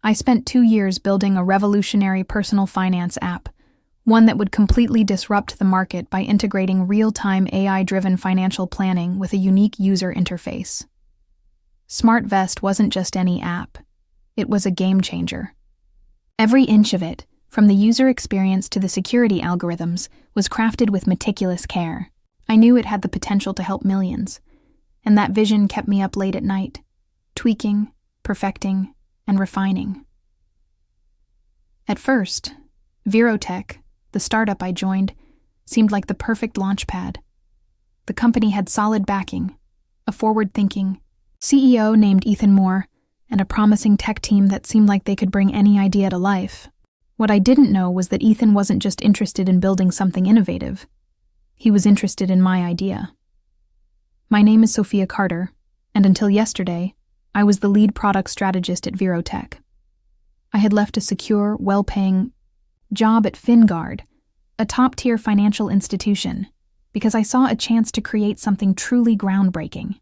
I spent 2 years building a revolutionary personal finance app, one that would completely disrupt the market by integrating real-time AI-driven financial planning with a unique user interface. SmartVest wasn't just any app. It was a game changer. Every inch of it, from the user experience to the security algorithms, was crafted with meticulous care. I knew it had the potential to help millions, and that vision kept me up late at night, tweaking, perfecting, and refining. At first, Virotech, the startup I joined, seemed like the perfect launchpad. The company had solid backing, a forward-thinking CEO named Ethan Moore, and a promising tech team that seemed like they could bring any idea to life. What I didn't know was that Ethan wasn't just interested in building something innovative. He was interested in my idea. My name is Sophia Carter, and until yesterday, I was the lead product strategist at Virotech. I had left a secure, well-paying job at FinGuard, a top-tier financial institution, because I saw a chance to create something truly groundbreaking.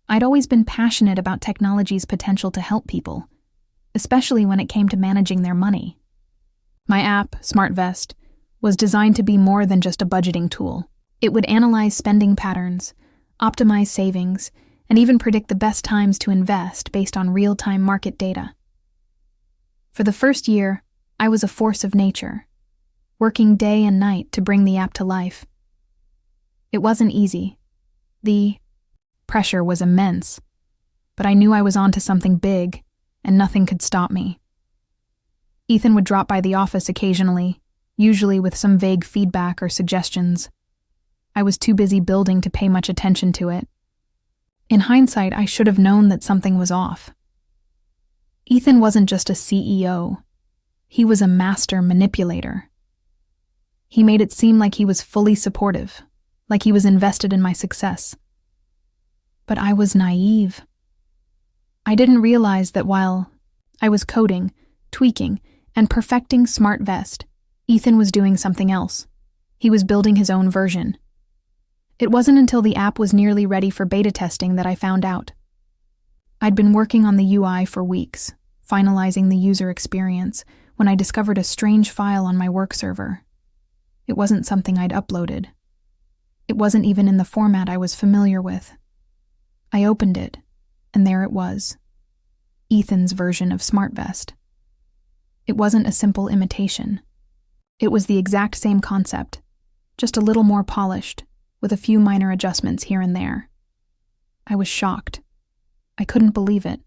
I'd always been passionate about technology's potential to help people, especially when it came to managing their money. My app, SmartVest, was designed to be more than just a budgeting tool. It would analyze spending patterns, optimize savings, and even predict the best times to invest based on real-time market data. For the first year, I was a force of nature, working day and night to bring the app to life. It wasn't easy. The pressure was immense, but I knew I was onto something big, and nothing could stop me. Ethan would drop by the office occasionally, usually with some vague feedback or suggestions. I was too busy building to pay much attention to it. In hindsight, I should have known that something was off. Ethan wasn't just a CEO. He was a master manipulator. He made it seem like he was fully supportive, like he was invested in my success. But I was naive. I didn't realize that while I was coding, tweaking, and perfecting SmartVest, Ethan was doing something else. He was building his own version. It wasn't until the app was nearly ready for beta testing that I found out. I'd been working on the UI for weeks, finalizing the user experience, when I discovered a strange file on my work server. It wasn't something I'd uploaded. It wasn't even in the format I was familiar with. I opened it, and there it was. Ethan's version of SmartVest. It wasn't a simple imitation. It was the exact same concept, just a little more polished, with a few minor adjustments here and there. I was shocked. I couldn't believe it.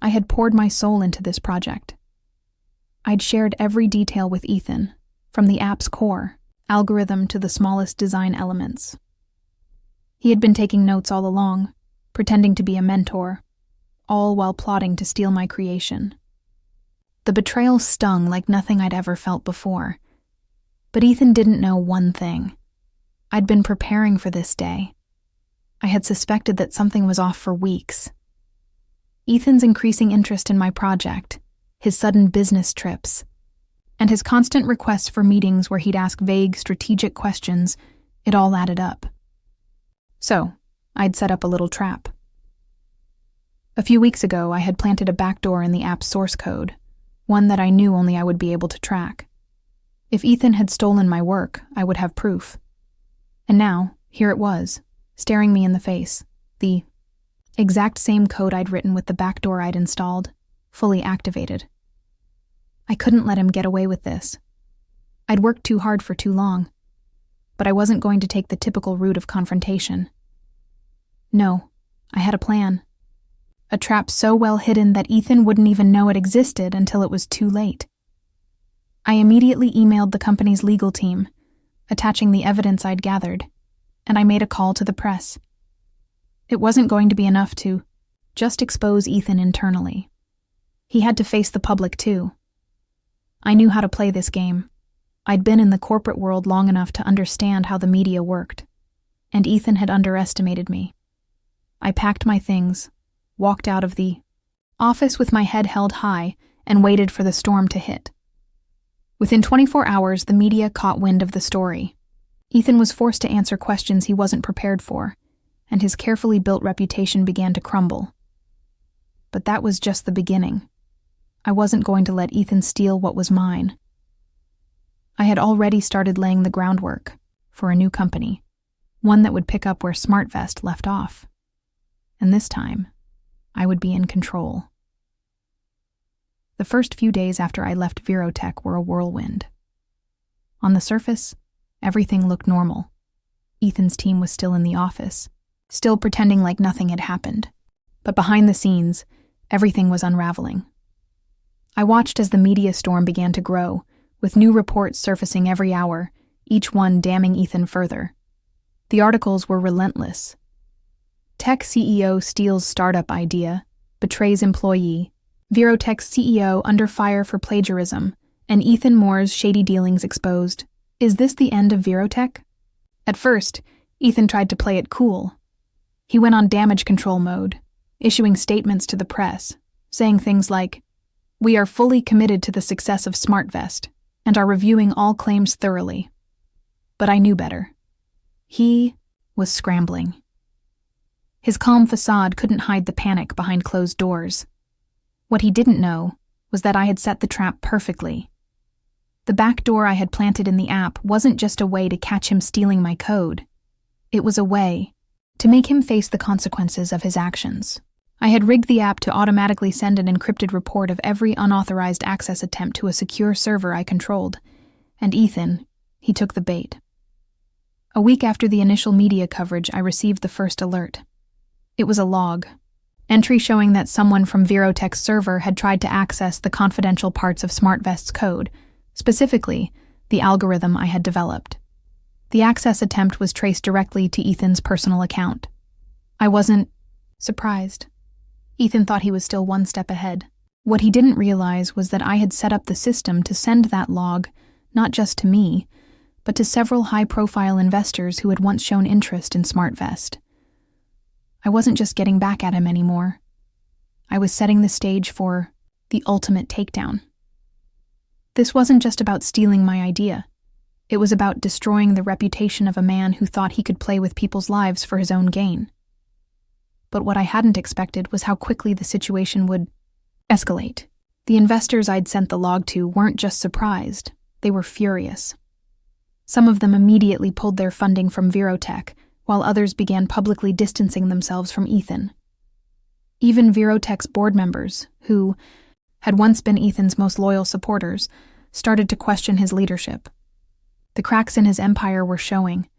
I had poured my soul into this project. I'd shared every detail with Ethan, from the app's core, algorithm to the smallest design elements. He had been taking notes all along, pretending to be a mentor, all while plotting to steal my creation. The betrayal stung like nothing I'd ever felt before. But Ethan didn't know one thing. I'd been preparing for this day. I had suspected that something was off for weeks. Ethan's increasing interest in my project, his sudden business trips, and his constant requests for meetings where he'd ask vague, strategic questions, it all added up. So, I'd set up a little trap. A few weeks ago, I had planted a backdoor in the app's source code, one that I knew only I would be able to track. If Ethan had stolen my work, I would have proof. And now, here it was, staring me in the face, the exact same code I'd written with the backdoor I'd installed, fully activated. I couldn't let him get away with this. I'd worked too hard for too long, but I wasn't going to take the typical route of confrontation. No, I had a plan. A trap so well hidden that Ethan wouldn't even know it existed until it was too late. I immediately emailed the company's legal team, attaching the evidence I'd gathered, and I made a call to the press. It wasn't going to be enough to just expose Ethan internally. He had to face the public too. I knew how to play this game. I'd been in the corporate world long enough to understand how the media worked, and Ethan had underestimated me. I packed my things, walked out of the office with my head held high, and waited for the storm to hit. Within 24 hours, the media caught wind of the story. Ethan was forced to answer questions he wasn't prepared for, and his carefully built reputation began to crumble. But that was just the beginning. I wasn't going to let Ethan steal what was mine. I had already started laying the groundwork for a new company, one that would pick up where SmartVest left off. And this time, I would be in control. The first few days after I left Virotech were a whirlwind. On the surface, everything looked normal. Ethan's team was still in the office, still pretending like nothing had happened. But behind the scenes, everything was unraveling. I watched as the media storm began to grow, with new reports surfacing every hour, each one damning Ethan further. The articles were relentless. Tech CEO steals startup idea, betrays employee, Virotech's CEO under fire for plagiarism, and Ethan Moore's shady dealings exposed. Is this the end of Virotech? At first, Ethan tried to play it cool. He went on damage control mode, issuing statements to the press, saying things like, "We are fully committed to the success of SmartVest and are reviewing all claims thoroughly." But I knew better. He was scrambling. His calm facade couldn't hide the panic behind closed doors. What he didn't know was that I had set the trap perfectly. The back door I had planted in the app wasn't just a way to catch him stealing my code. It was a way to make him face the consequences of his actions. I had rigged the app to automatically send an encrypted report of every unauthorized access attempt to a secure server I controlled, and Ethan, he took the bait. A week after the initial media coverage, I received the first alert. It was a log, entry showing that someone from Virotech's server had tried to access the confidential parts of SmartVest's code, specifically the algorithm I had developed. The access attempt was traced directly to Ethan's personal account. I wasn't surprised. Ethan thought he was still one step ahead. What he didn't realize was that I had set up the system to send that log not just to me, but to several high-profile investors who had once shown interest in SmartVest. I wasn't just getting back at him anymore. I was setting the stage for the ultimate takedown. This wasn't just about stealing my idea. It was about destroying the reputation of a man who thought he could play with people's lives for his own gain. But what I hadn't expected was how quickly the situation would escalate. The investors I'd sent the log to weren't just surprised, they were furious. Some of them immediately pulled their funding from Virotech, while others began publicly distancing themselves from Ethan. Even Virotech's board members, who had once been Ethan's most loyal supporters, started to question his leadership. The cracks in his empire were showing,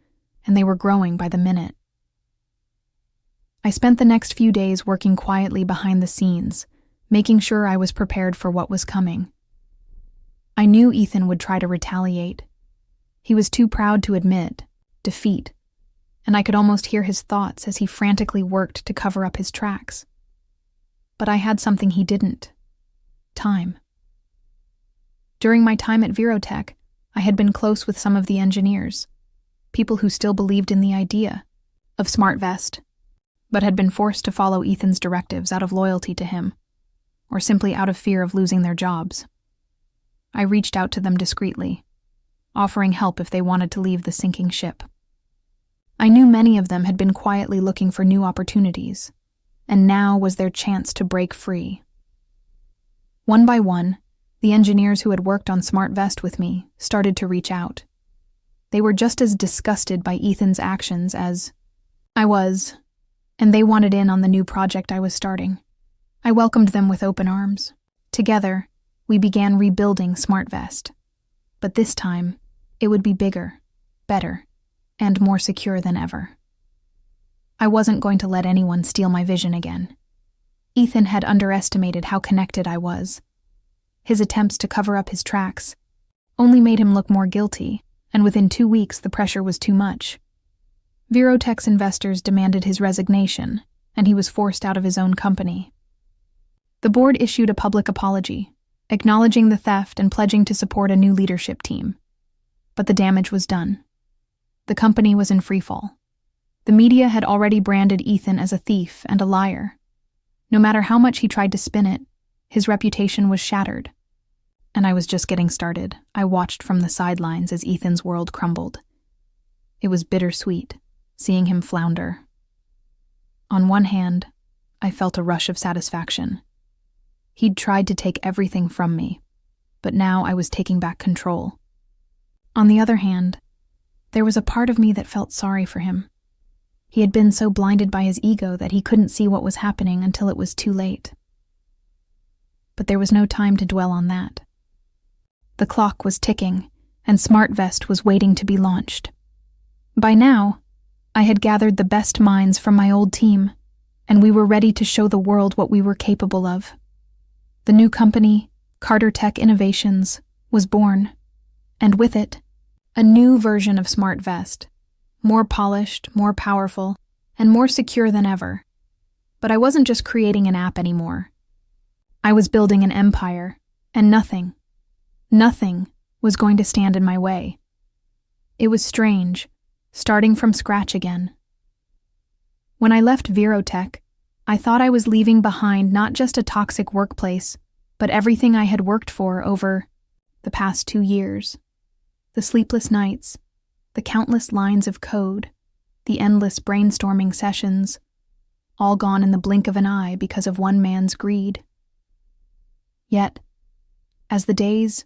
and they were growing by the minute. I spent the next few days working quietly behind the scenes, making sure I was prepared for what was coming. I knew Ethan would try to retaliate. He was too proud to admit defeat, and I could almost hear his thoughts as he frantically worked to cover up his tracks. But I had something he didn't: time. During my time at Virotech, I had been close with some of the engineers, people who still believed in the idea of SmartVest, but had been forced to follow Ethan's directives out of loyalty to him, or simply out of fear of losing their jobs. I reached out to them discreetly, offering help if they wanted to leave the sinking ship. I knew many of them had been quietly looking for new opportunities, and now was their chance to break free. One by one, the engineers who had worked on SmartVest with me started to reach out. They were just as disgusted by Ethan's actions as I was, and they wanted in on the new project I was starting. I welcomed them with open arms. Together, we began rebuilding SmartVest. But this time, it would be bigger, better, and more secure than ever. I wasn't going to let anyone steal my vision again. Ethan had underestimated how connected I was. His attempts to cover up his tracks only made him look more guilty, and within 2 weeks the pressure was too much. Virotech's investors demanded his resignation, and he was forced out of his own company. The board issued a public apology, acknowledging the theft and pledging to support a new leadership team. But the damage was done. The company was in freefall. The media had already branded Ethan as a thief and a liar. No matter how much he tried to spin it, his reputation was shattered. And I was just getting started. I watched from the sidelines as Ethan's world crumbled. It was bittersweet, seeing him flounder. On one hand, I felt a rush of satisfaction. He'd tried to take everything from me, but now I was taking back control. On the other hand, there was a part of me that felt sorry for him. He had been so blinded by his ego that he couldn't see what was happening until it was too late. But there was no time to dwell on that. The clock was ticking, and SmartVest was waiting to be launched. By now, I had gathered the best minds from my old team, and we were ready to show the world what we were capable of. The new company, Carter Tech Innovations, was born, and with it, a new version of SmartVest, more polished, more powerful, and more secure than ever. But I wasn't just creating an app anymore. I was building an empire, and nothing was going to stand in my way. It was strange, starting from scratch again. When I left Virotech, I thought I was leaving behind not just a toxic workplace, but everything I had worked for over the past 2 years. The sleepless nights, the countless lines of code, the endless brainstorming sessions, all gone in the blink of an eye because of one man's greed. Yet, as the days